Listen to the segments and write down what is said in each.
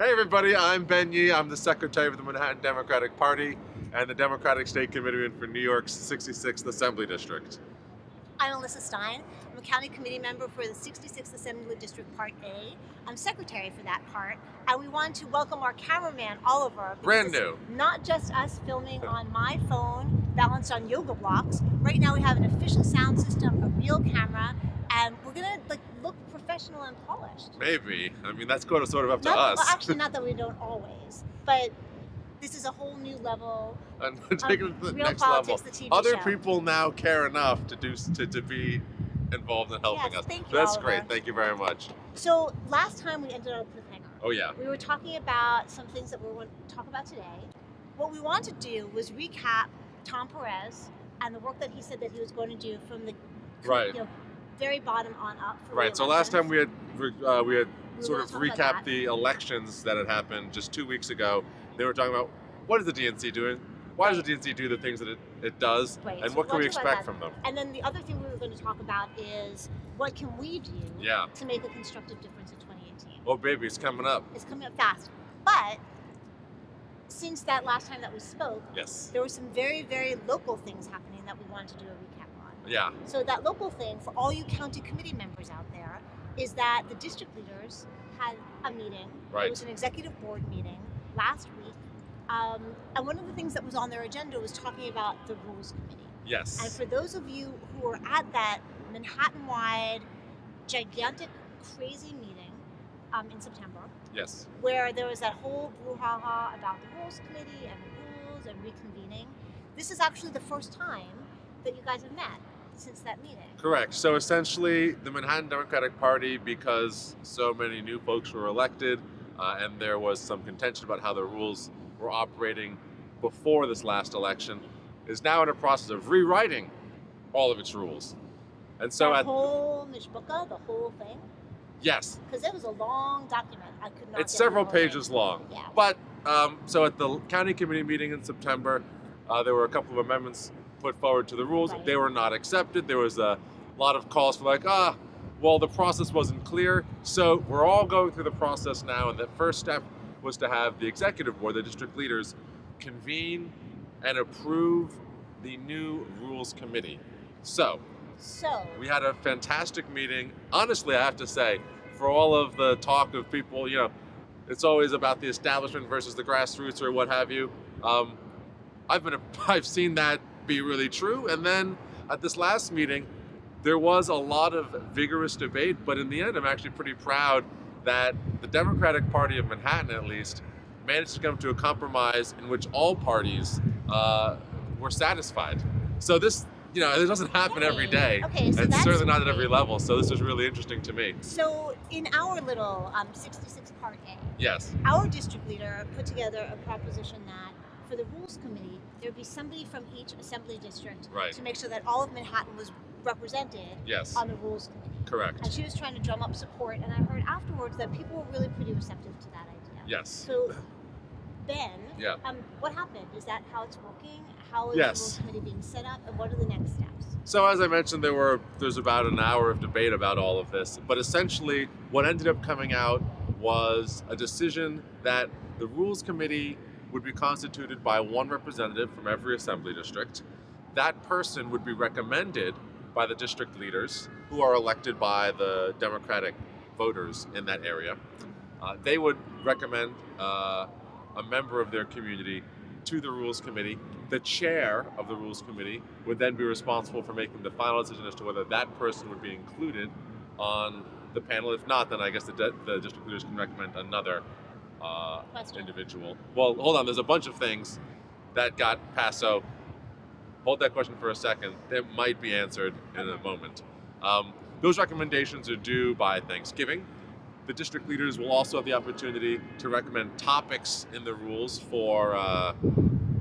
Hey everybody, I'm Ben Yee. I'm the Secretary of the Manhattan Democratic Party and the Democratic State Committeeman for New York's 66th Assembly District. I'm Alyssa Stein. I'm a county committee member for the 66th Assembly District Part A. I'm secretary for that part, and we want to welcome our cameraman, Oliver. Brand new. Not just us filming on my phone, balanced on yoga blocks. Right now we have an official sound system, a real camera, and we're gonna look professional and polished. Maybe. I mean, that's sort of up to Well, us. actually, not that we don't always, but this is a whole new level. And taking it to the Real next Politics, level. the TV Other show. people now care enough to be involved in helping Yes, us. thank you, That's Oliver. great. Thank you very much. So last time we ended on a cliffhanger. Oh yeah. We were talking about some things that we're going to talk about today. What we wanted to do was recap Tom Perez and the work that he said that he was going to do from the Right. very bottom on up. For Right. So last time we had were sort gonna of talk about recapped that. the elections that had happened just 2 weeks ago. They were talking about what is the DNC doing? Why does the DNC do the things that it does? Right, And so what can we we'll talk about expect that. from them? And then the other thing we were going to talk about is what can we do Yeah. to make a constructive difference in 2018. Oh baby, it's coming up. It's coming up fast. But since that last time that we spoke, Yes. there were some very, very local things happening that we wanted to do a recap on. Yeah. So that local thing for all you county committee members out there is that the district leaders had a meeting. Right. It was an executive board meeting last week. And one of the things that was on their agenda was talking about the rules committee. And Yes. for those of you who were at that Manhattan-wide, gigantic, crazy meeting in September, Yes. where there was that whole brouhaha about the rules committee and the rules and reconvening, this is actually the first time that you guys have met since that meeting. Correct. So essentially, the Manhattan Democratic Party, because so many new folks were elected, and there was some contention about how the rules were operating before this last election, is now in a process of rewriting all of its rules. And so That at whole mishbucha, the whole thing, yes, because it was a long document. I could not. it's get several through all of it. pages long. Yeah. But so at the county committee meeting in September, there were a couple of amendments put forward to the rules. Right. They were not accepted. There was a lot of calls for well, the process wasn't clear. So we're all going through the process now, and the first step was to have the executive board, the district leaders, convene and approve the new rules committee. So So we had a fantastic meeting. Honestly, I have to say, for all of the talk of people, it's always about the establishment versus the grassroots or what have you. I've seen that be really true. And then at this last meeting, there was a lot of vigorous debate, but in the end, I'm actually pretty proud that the Democratic Party of Manhattan, at least, managed to come to a compromise in which all parties were satisfied. So this, it doesn't happen every day. Okay, so and that's certainly not at every great. level. So this is really interesting to me. So in our little 66 Part A, Yes. our district leader put together a proposition that for the rules committee, there'd be somebody from each assembly district Right. to make sure that all of Manhattan was represented Yes. on the rules committee. Correct. And she was trying to drum up support, and I heard afterwards that people were really pretty receptive to that idea. Yes. So, Ben, Yeah. what happened? Is that how it's working? How is Yes. the rules committee being set up, and what are the next steps? So as I mentioned, there's about an hour of debate about all of this, but essentially what ended up coming out was a decision that the Rules Committee would be constituted by one representative from every assembly district. That person would be recommended by the district leaders, who are elected by the Democratic voters in that area. They would recommend a member of their community to the Rules Committee. The chair of the Rules Committee would then be responsible for making the final decision as to whether that person would be included on the panel. If not, then I guess the district leaders can recommend another Question. individual. Well, hold on, there's a bunch of things that got passed, so hold that question for a second. It might be answered in a moment. Those recommendations are due by Thanksgiving. The district leaders will also have the opportunity to recommend topics in the rules for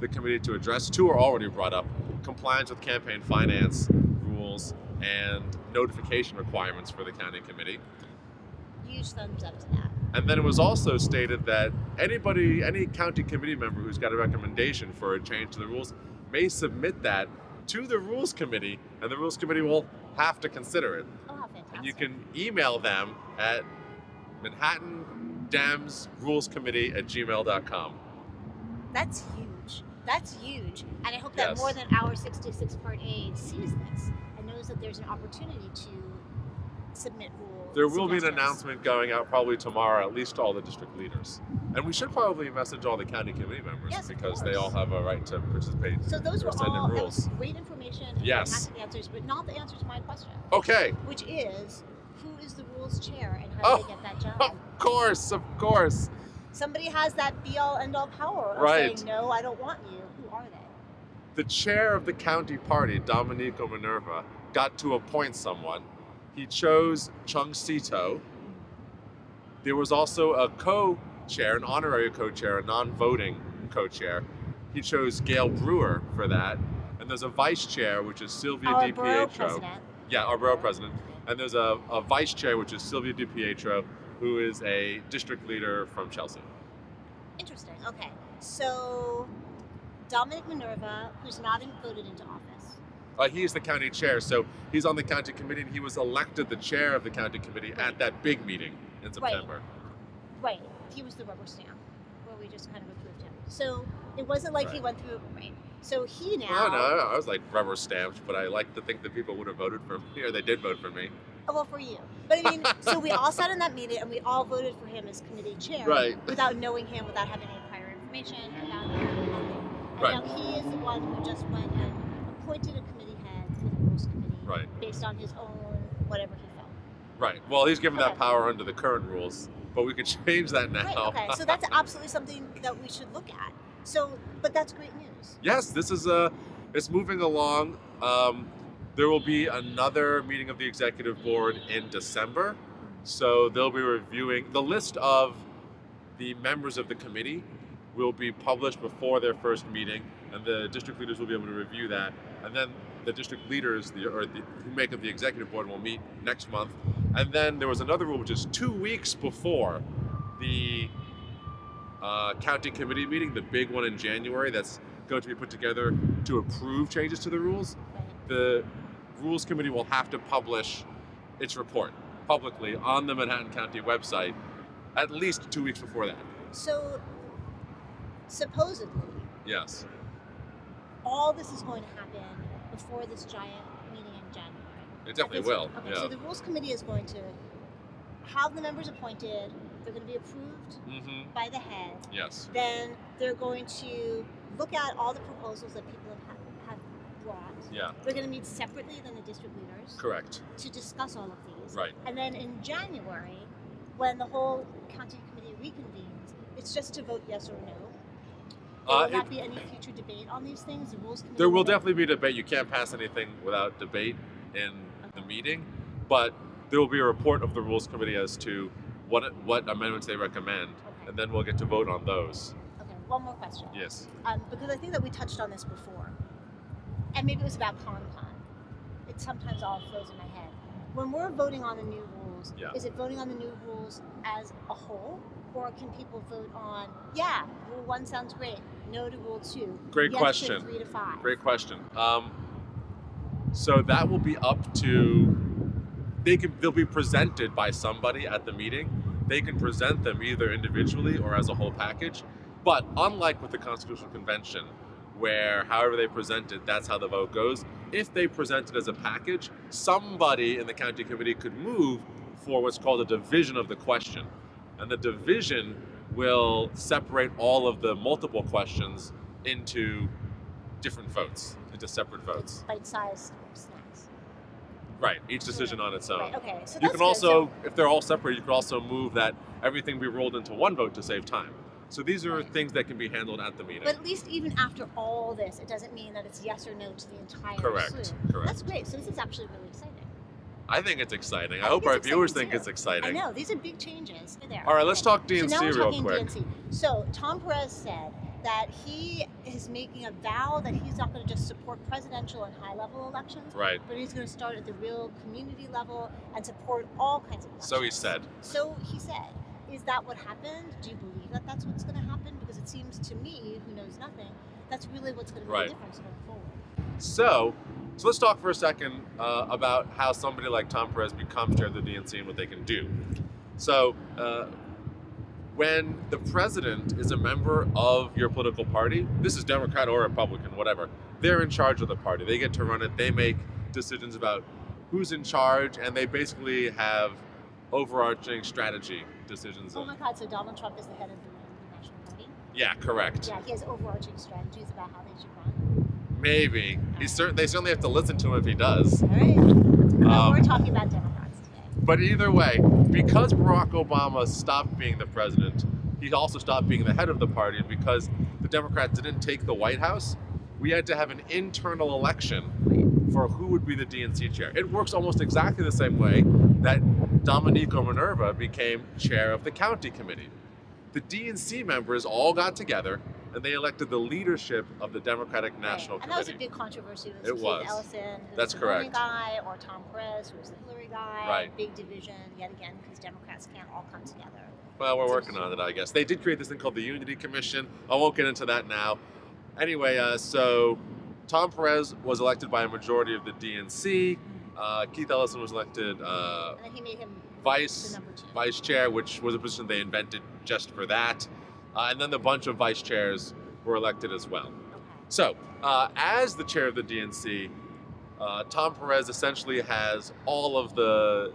the committee to address. Two are already brought up: compliance with campaign finance rules and notification requirements for the county committee. Huge thumbs up to that. And then it was also stated that any county committee member who's got a recommendation for a change to the rules may submit that to the rules committee, and the rules committee will have to consider it. Oh, how fantastic. And you can email them at Manhattan demsrulescommittee@gmail.com. That's huge. That's huge. And I hope that Yes. more than our 66 Part A sees this and knows that there's an opportunity to submit rules. There will be an suggestions. announcement going out probably tomorrow, at least to all the district leaders. And we should probably message all the county committee members Yes, of because they course. all have a right to participate. So those or were send in all that rules. was great information and Yes. fantastic answers, but not the answer to my question, Okay, which is who is the rules chair and how Oh. do they get that job? of course. Somebody has that be all end all power of Right. saying no, I don't want you. Who are they? The chair of the county party, Domenico Minerva, got to appoint someone. He chose Chung Sito. There was also a co-chair, an honorary co-chair, a non-voting co-chair. He chose Gail Brewer for that. And there's a vice chair, which is Sylvia Our Di borough Pietro. president. Yeah, our borough president. And there's a vice chair, which is Sylvia Di Pietro, who is a district leader from Chelsea. Interesting. Okay. So Dominic Minerva, who's not voted into office. He's the county chair, so he's on the county committee, and he was elected the chair of the county committee at that big meeting in September. Right. He was the rubber stamp where we just kind of approved him. So it wasn't like he Right. went through right. So he now I don't know, I was like rubber stamped, but I like to think that people would have voted for me, or they did vote for me. Oh, well, for you. But I mean, so we all sat in that meeting and we all voted for him as committee chair Right. without knowing him, without having any prior information, without nothing. And Right. now he is the one who just went and appointed a committee head for the rules committee Right. based on his own whatever he felt. Right. Well, he's given that Okay. power under the current rules, but we could change that now. Right, okay. So that's absolutely something that we should look at. So, but that's great news. Yes, this is it's moving along. There will be another meeting of the executive board in December, so they'll be reviewing the list of the members of the committee will be published before their first meeting, and the district leaders will be able to review that, and then the district leaders who make up the executive board will meet next month, and then there was another rule which is 2 weeks before the county committee meeting, the big one in January that's going to be put together to approve changes to the rules. Right. The rules committee will have to publish its report publicly on the Manhattan County website at least 2 weeks before that. So, supposedly, Yes. all this is going to happen before this giant meeting in January. It definitely This- will. Okay, Yeah. so the rules committee is going to have the members appointed. They're going to be approved Mm-hmm. by the head. Yes. Then they're going to look at all the proposals that people have brought. Yeah. They're going to meet separately than the district leaders Correct. to discuss all of these. Right. And then in January, when the whole county committee reconvenes, it's just to vote yes or no. There will not be any future debate on these things. The rules committee. There will definitely be debate. You can't pass anything without debate in the Okay. meeting, but there will be a report of the rules committee as to what amendments they recommend, Okay. and then we'll get to vote on those. Okay. One more question. Yes. Because I think that we touched on this before, and maybe it was about ConCon. It sometimes all flows in my head. When we're voting on the new rules, Yeah. is it voting on the new rules as a whole, or can people vote on, yeah, Rule 1 sounds great, no to Rule 2, Great yes question. to 3 to 5? Great question. So that will be up to they'll be presented by somebody at the meeting. They can present them either individually or as a whole package. But unlike with the Constitutional Convention, where however they present it, that's how the vote goes. If they present it as a package, somebody in the county committee could move for what's called a division of the question. And the division will separate all of the multiple questions into different votes, into separate votes. Bite-sized snacks. Right, each decision on its own. Right, okay. So You that's can good. also, So- if they're all separate, you can also move that everything be rolled into one vote to save time. So these are Right. things that can be handled at the meeting. but at least even after all this, it doesn't mean that it's yes or no to the entire Correct, suit. correct. That's great. So this is actually really exciting. I think it's exciting. I I hope think our it's viewers exciting think too. it's exciting. I know, these are big changes. There. All right, let's talk So DNC now we're real talking quick. DNC. So Tom Perez said that he is making a vow that he's not going to just support presidential and high-level elections, Right. but he's going to start at the real community level and support all kinds of elections. So he said. So he said. Is that what happened? Do you believe that that's what's going to happen? Because it seems to me, who knows nothing, that's really what's going to be Right. the difference going forward. So let's talk for a second about how somebody like Tom Perez becomes chair of the DNC and what they can do. So when the president is a member of your political party, this is Democrat or Republican, whatever, they're in charge of the party. They get to run it. They make decisions about who's in charge, and they basically have overarching strategy decisions. Oh my God, so Donald Trump is the head of the National Party? Yeah, correct. Yeah, he has overarching strategies about how they should run. Maybe. They certainly have to listen to him if he does. All right. We're talking about Democrats today. But either way, because Barack Obama stopped being the president, he also stopped being the head of the party, and because the Democrats didn't take the White House, we had to have an internal election for who would be the DNC chair. It works almost exactly the same way that Domenico Minerva became chair of the county committee. The DNC members all got together and they elected the leadership of the Democratic National And that was a Committee. big controversy. It Keith was. Ellison, who That's was the Bernie correct. guy, or Tom Perez, who was the Hillary guy. Right. Big division yet again because Democrats can't all come together. Well, we're working on it, I guess. They did create this thing called the Unity Commission. I won't get into that now. Anyway, so Tom Perez was elected by a majority of the DNC. Keith Ellison was elected And then he made him the vice number two. vice chair, which was a position they invented just for that. And then a bunch of vice chairs were elected as well. Okay. So, as the chair of the DNC, Tom Perez essentially has all of the,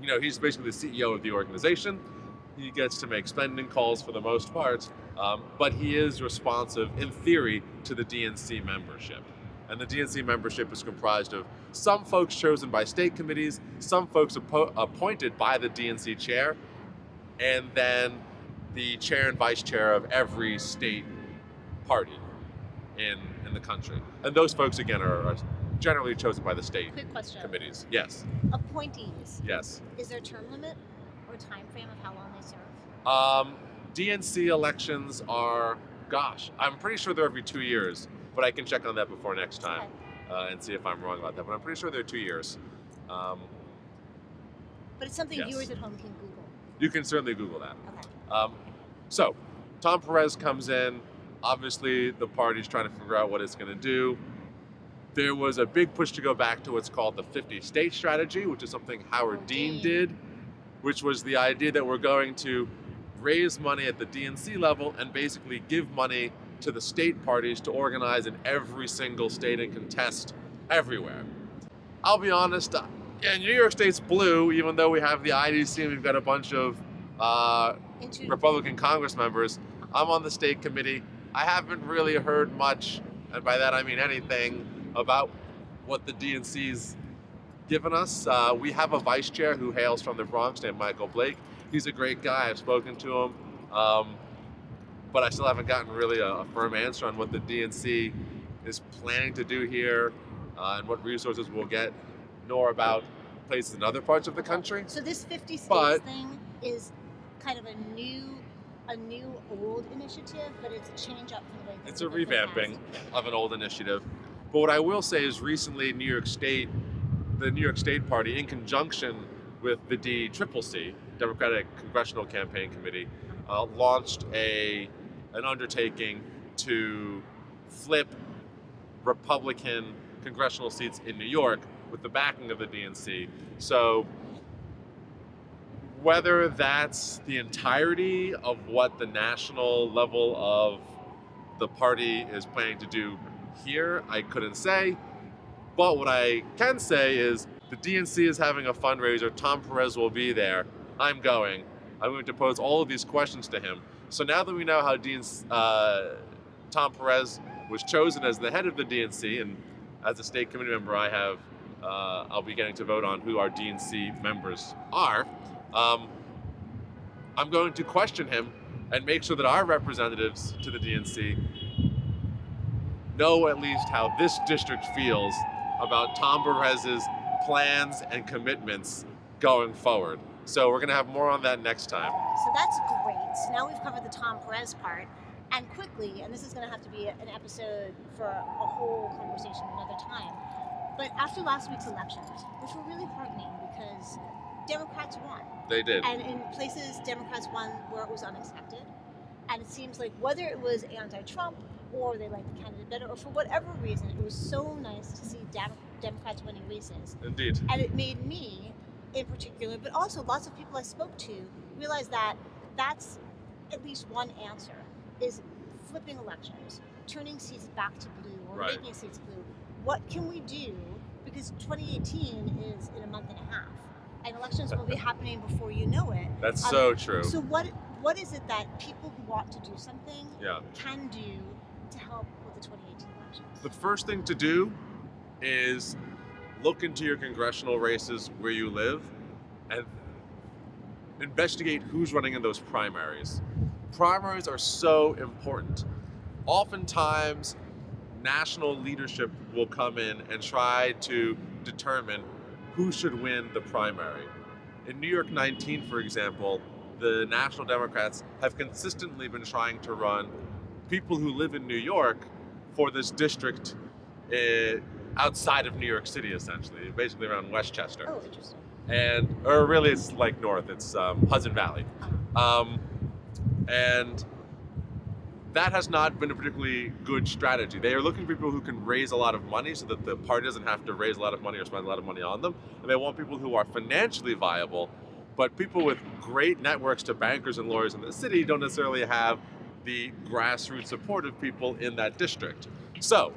he's basically the CEO of the organization. He gets to make spending calls for the most part, but he is responsive, in theory, to the DNC membership. And the DNC membership is comprised of some folks chosen by state committees, some folks appointed by the DNC chair, and then the chair and vice chair of every state party in the country. And those folks, again, are generally chosen by the state Quick question. committees. Yes, Appointees. yes. Is there a term limit or time frame of how long they serve? DNC elections are, I'm pretty sure they're every 2 years, but I can check on that before next time and see if I'm wrong about that. But I'm pretty sure they're 2 years. But it's something yes. viewers at home can Google. You can certainly Google that. Okay. So, Tom Perez comes in. Obviously, the party's trying to figure out what it's going to do. There was a big push to go back to what's called the 50-state strategy, which is something Howard Dean did, which was the idea that we're going to raise money at the DNC level and basically give money to the state parties to organize in every single state and contest everywhere. I'll be honest, New York State's blue, even though we have the IDC and we've got a bunch of Republican Congress members. I'm on the state committee. I haven't really heard much, and by that I mean anything, about what the DNC's given us. We have a vice chair who hails from the Bronx named Michael Blake. He's a great guy. I've spoken to him, but I still haven't gotten really a firm answer on what the DNC is planning to do here and what resources we'll get, nor about places in other parts of the country. So this 50 states thing is kind of a new old initiative, but it's a change up from the way it's a revamping of an old initiative. But what I will say is recently the New York State Party, in conjunction with the DCCC, Democratic Congressional Campaign Committee, launched an undertaking to flip Republican congressional seats in New York with the backing of the DNC. So whether that's the entirety of what the national level of the party is planning to do here, I couldn't say. But what I can say is the DNC is having a fundraiser. Tom Perez will be there. I'm going. I'm going to pose all of these questions to him. So now that we know how Tom Perez was chosen as the head of the DNC, and as a state committee member, I'll be getting to vote on who our DNC members are. I'm going to question him and make sure that our representatives to the DNC know at least how this district feels about Tom Perez's plans and commitments going forward. So we're going to have more on that next time. So that's great. So now we've covered the Tom Perez part. And quickly, and this is going to have to be an episode for a whole conversation another time, but after last week's elections, which were really heartening because Democrats won. They did. And in places, Democrats won where it was unexpected. And it seems like whether it was anti-Trump or they liked the candidate better, or for whatever reason, it was so nice to see Democrats winning races. Indeed. And it made me, in particular, but also lots of people I spoke to, realize that that's at least one answer is flipping elections, turning seats back to blue, or Right. making seats blue. What can we do? Because 2018 is in a month and a half, and elections will be happening before you know it. That's so true. So what is it that people who want to do something Yeah. can do to help with the 2018 elections? The first thing to do is look into your congressional races where you live and investigate who's running in those primaries. Primaries are so important. Oftentimes, national leadership will come in and try to determine who should win the primary. In New York 19, for example, the National Democrats have consistently been trying to run people who live in New York for this district outside of New York City, essentially, basically around Westchester. Oh, interesting. Or really it's like north, it's Hudson Valley. And that has not been a particularly good strategy. They are looking for people who can raise a lot of money so that the party doesn't have to raise a lot of money or spend a lot of money on them. And they want people who are financially viable, but people with great networks to bankers and lawyers in the city don't necessarily have the grassroots support of people in that district. So,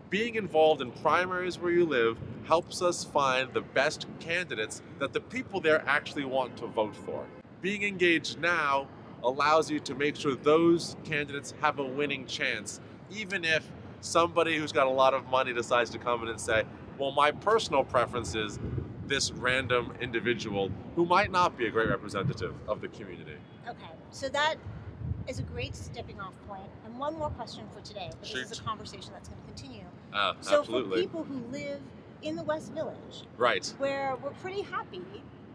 being involved in primaries where you live helps us find the best candidates that the people there actually want to vote for. Being engaged now allows you to make sure those candidates have a winning chance, even if somebody who's got a lot of money decides to come in and say, well, my personal preference is this random individual who might not be a great representative of the community. Okay, so that is a great stepping off point. And one more question for today, but this is a conversation that's going to continue. So Absolutely. for people who live in the West Village, Right. where we're pretty happy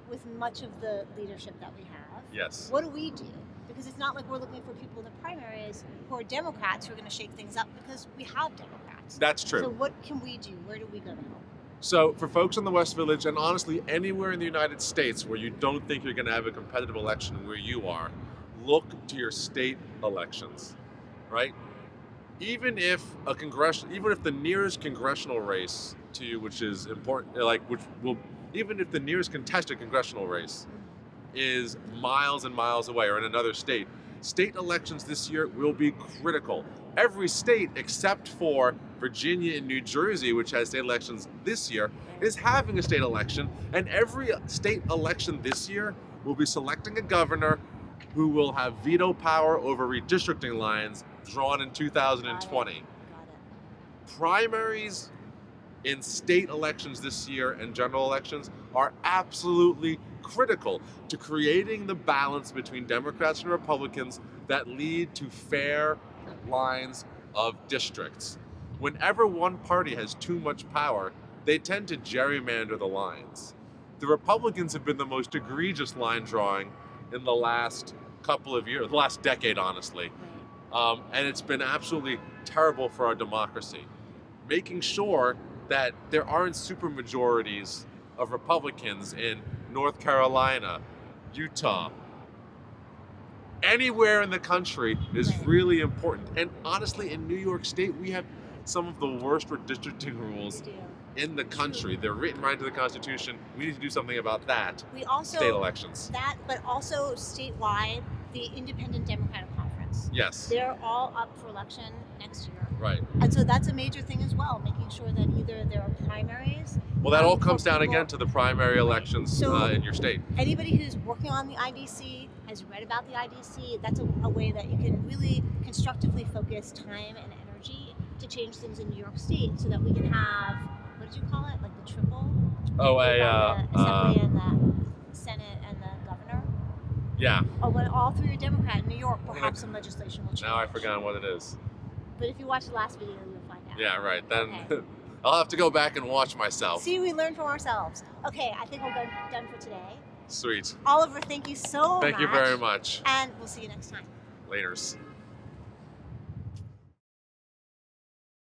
with much of the leadership that we have, Yes. what do we do? Because it's not like we're looking for people in the primaries who are Democrats who are going to shake things up, because we have Democrats. That's true. So what can we do? Where do we go to help? So for folks in the West Village, and honestly anywhere in the United States where you don't think you're going to have a competitive election where you are, look to your state elections, right? Even if the nearest congressional race to you, which is important, even if the nearest contested congressional race is miles and miles away or in another state, state elections this year will be critical. Every state except for Virginia and New Jersey, which has state elections this year, is having a state election, and every state election this year will be selecting a governor who will have veto power over redistricting lines drawn in 2020. Got it. Primaries in state elections this year and general elections are absolutely critical to creating the balance between Democrats and Republicans that lead to fair lines of districts. Whenever one party has too much power, they tend to gerrymander the lines. The Republicans have been the most egregious line drawing in the last couple of years, the last decade, honestly. Right. And it's been absolutely terrible for our democracy. Making sure that there aren't supermajorities of Republicans in North Carolina, Utah, anywhere in the country is Right. really important. And honestly, in New York State, we have some of the worst redistricting rules We do. in the country. They're written right into the Constitution. We need to do something about that. We also State elections. that, but also statewide, the Independent Democratic Conference. Yes. They're all up for election next year. Right. And so that's a major thing as well, making sure that either there are primaries. Well, that all for comes down people- again to the primary elections So- in your state. Anybody who's working on the IDC, has read about the IDC, that's a way that you can really constructively focus time and energy to change things in New York State so that we can have, what did you call it? Like the triple? Oh, the Assembly and the Senate and the governor? yeah. Or when all three are Democrat in New York, perhaps some legislation will change. Now I've forgotten what it is. But if you watch the last video, you'll find out. Yeah, right. Then Okay. I'll have to go back and watch myself. See, we learn from ourselves. Okay, I think we're done for today. Sweet. Oliver, thank you so much. Thank you very much. And we'll see you next time. Laters.